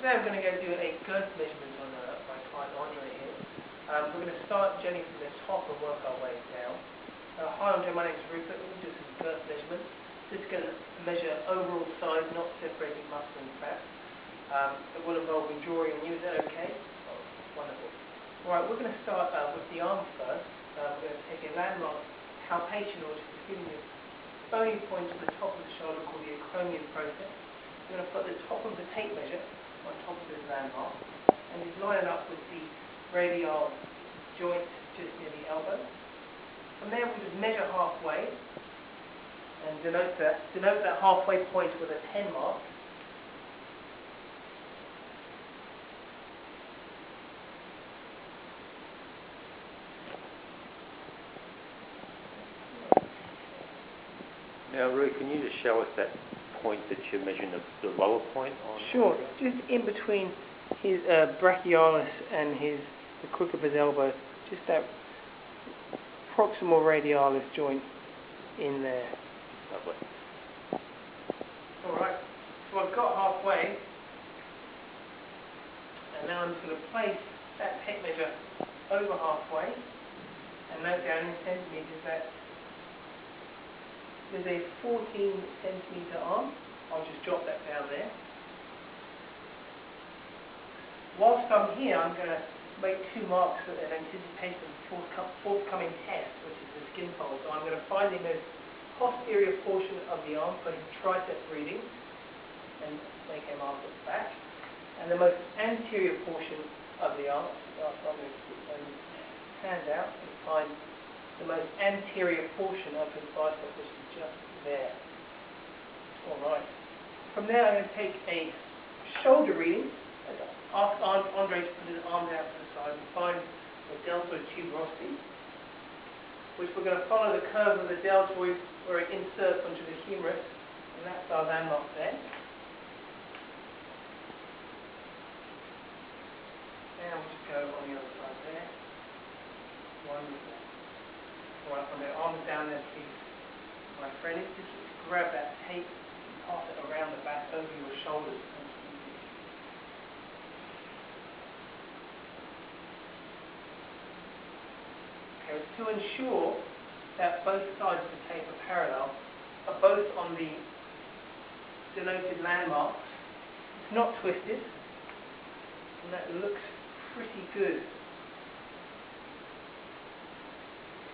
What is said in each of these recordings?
today I'm going to go do a girth measurement on my client Andre here. We're going to start generally from the top and work our way down. Hi Andre, my name is Rupert. We're going to do some girth measurements. This is going to measure overall size, not separating muscle and fat. It will involve drawing on you. Is that okay? Oh, wonderful. Alright, we're going to start with the arm first. We're going to take a landmark palpation, which is giving you a bony point at the top of the shoulder called the acromion process. We're going to put the top of the tape measure on top of this landmark and just line it up with the radial joint just near the elbow. From there we'll just measure halfway and denote that halfway point with a 10 mark. Now, Rui, can you just show us that point that you're measuring, the lower point on? Sure, just in between his brachialis and the crook of his elbow, just that proximal radialis joint in there. Lovely. Alright, so I've got halfway, and now I'm just going to place that tape measure over halfway, and note down in centimetres that there's a 14 centimetre arm. I'll just drop that down there. Whilst I'm here, I'm going to make two marks in anticipation of the forthcoming test, which is the skin fold. So I'm going to find the most posterior portion of the arm for his tricep reading and make a mark at the back, and the most anterior portion of the arm. So I'm going to put my hand out and find the most anterior portion of his bicep, which is just there. Alright. From there I'm going to take a shoulder reading. Ask Andre to put his arms out to the side and find the deltoid tuberosity, which we're going to follow the curve of the deltoid where it inserts onto the humerus, and that's our landmark there. And we'll just go on the other side there. Wonderful. Alright, from the arms down there, please, my friend. Just grab that tape and pass it around the back over your shoulders. Okay, to ensure that both sides of the tape are parallel, are both on the denoted landmarks, it's not twisted, and that looks pretty good.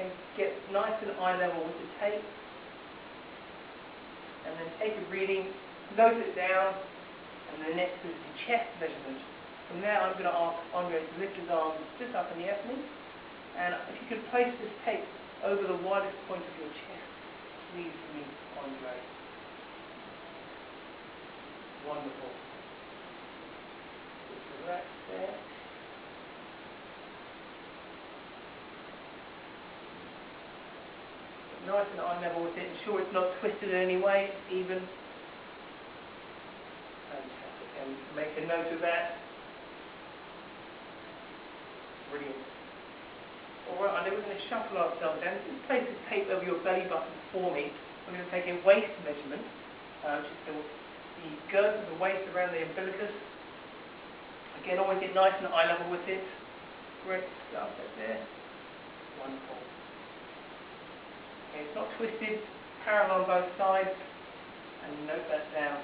And get nice and eye level with the tape, and then take a reading, note it down, and then next is the chest measurement. From there I'm going to ask Andre to lift his arms just up in the air for me, and if you could place this tape over the widest point of your chest, please for me, Andre. Wonderful. Just relax there. Nice and eye level with it, ensure it's not twisted in any way, it's even. Fantastic, and make a note of that. Brilliant. Alright, and then we're going to shuffle ourselves down. Just place this tape over your belly button for me. We're going to take a waist measurement, which is the girth of the waist around the umbilicus. Again, always get nice and eye level with it. Great stuff right there. Wonderful. Okay, it's not twisted, parallel on both sides, and note that down.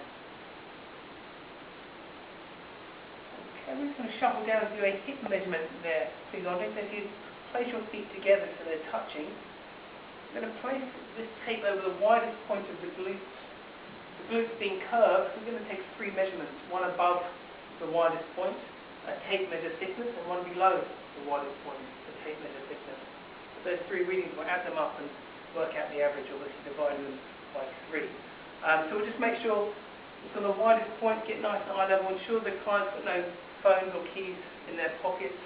Okay, we're just going to shuffle down and do a hip measurement there. Please, Andre, so if you place your feet together so they're touching, we're going to place this tape over the widest point of the glutes. The glutes being curved, we're going to take three measurements, one above the widest point, a tape measure thickness, and one below the widest point, the tape measure thickness. With those three readings, we'll add them up and work out the average, obviously dividing them by 3. So we'll just make sure it's on the widest point, get nice and eye level, ensure the client's got no phones or keys in their pockets.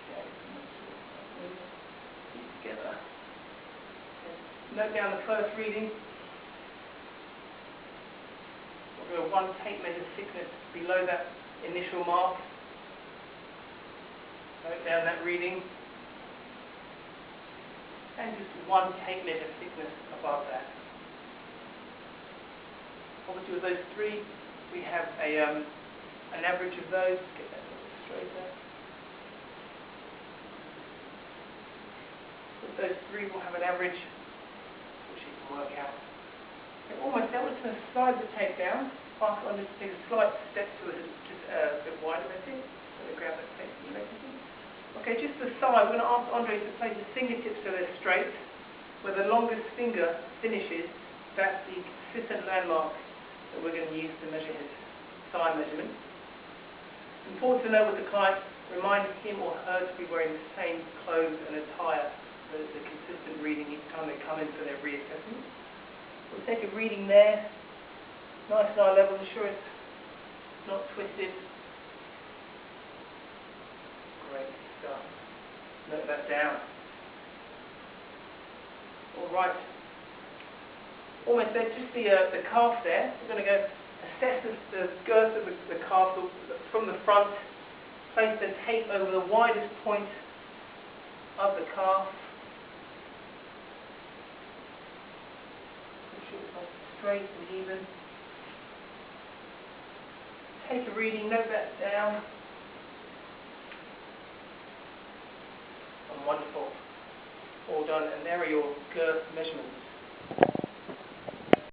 Okay, keep together. Okay. Note down the first reading. We'll go one tape measure thickness below that initial mark. Note down that reading. And just one tape measure thickness above that. Obviously with those three, we have an average of those. Get that a little straighter. With those three, we'll have an average, which you can work out. Okay, almost there. We're just going to slide the tape down. Pass it on, just take a slight step to it, just a bit wider, I think. I'm going to grab that tape from the legacy. Okay, just the side. We're going to ask Andre to place his fingertips so they're straight. Where the longest finger finishes, that's the consistent landmark that we're going to use to measure his thigh measurement. It's important to know with the client, remind him or her to be wearing the same clothes and attire, the consistent reading each time they come in for their reassessment. We'll take a reading there, nice and eye level, ensure it's not twisted. Great stuff. Note that down. Alright, almost there, just the calf there. We're going to go assess the girth of the calf from the front, place the tape over the widest point of the calf. Make sure it's nice and straight and even. Take a reading, note that down. And wonderful. All done, and there are your girth measurements.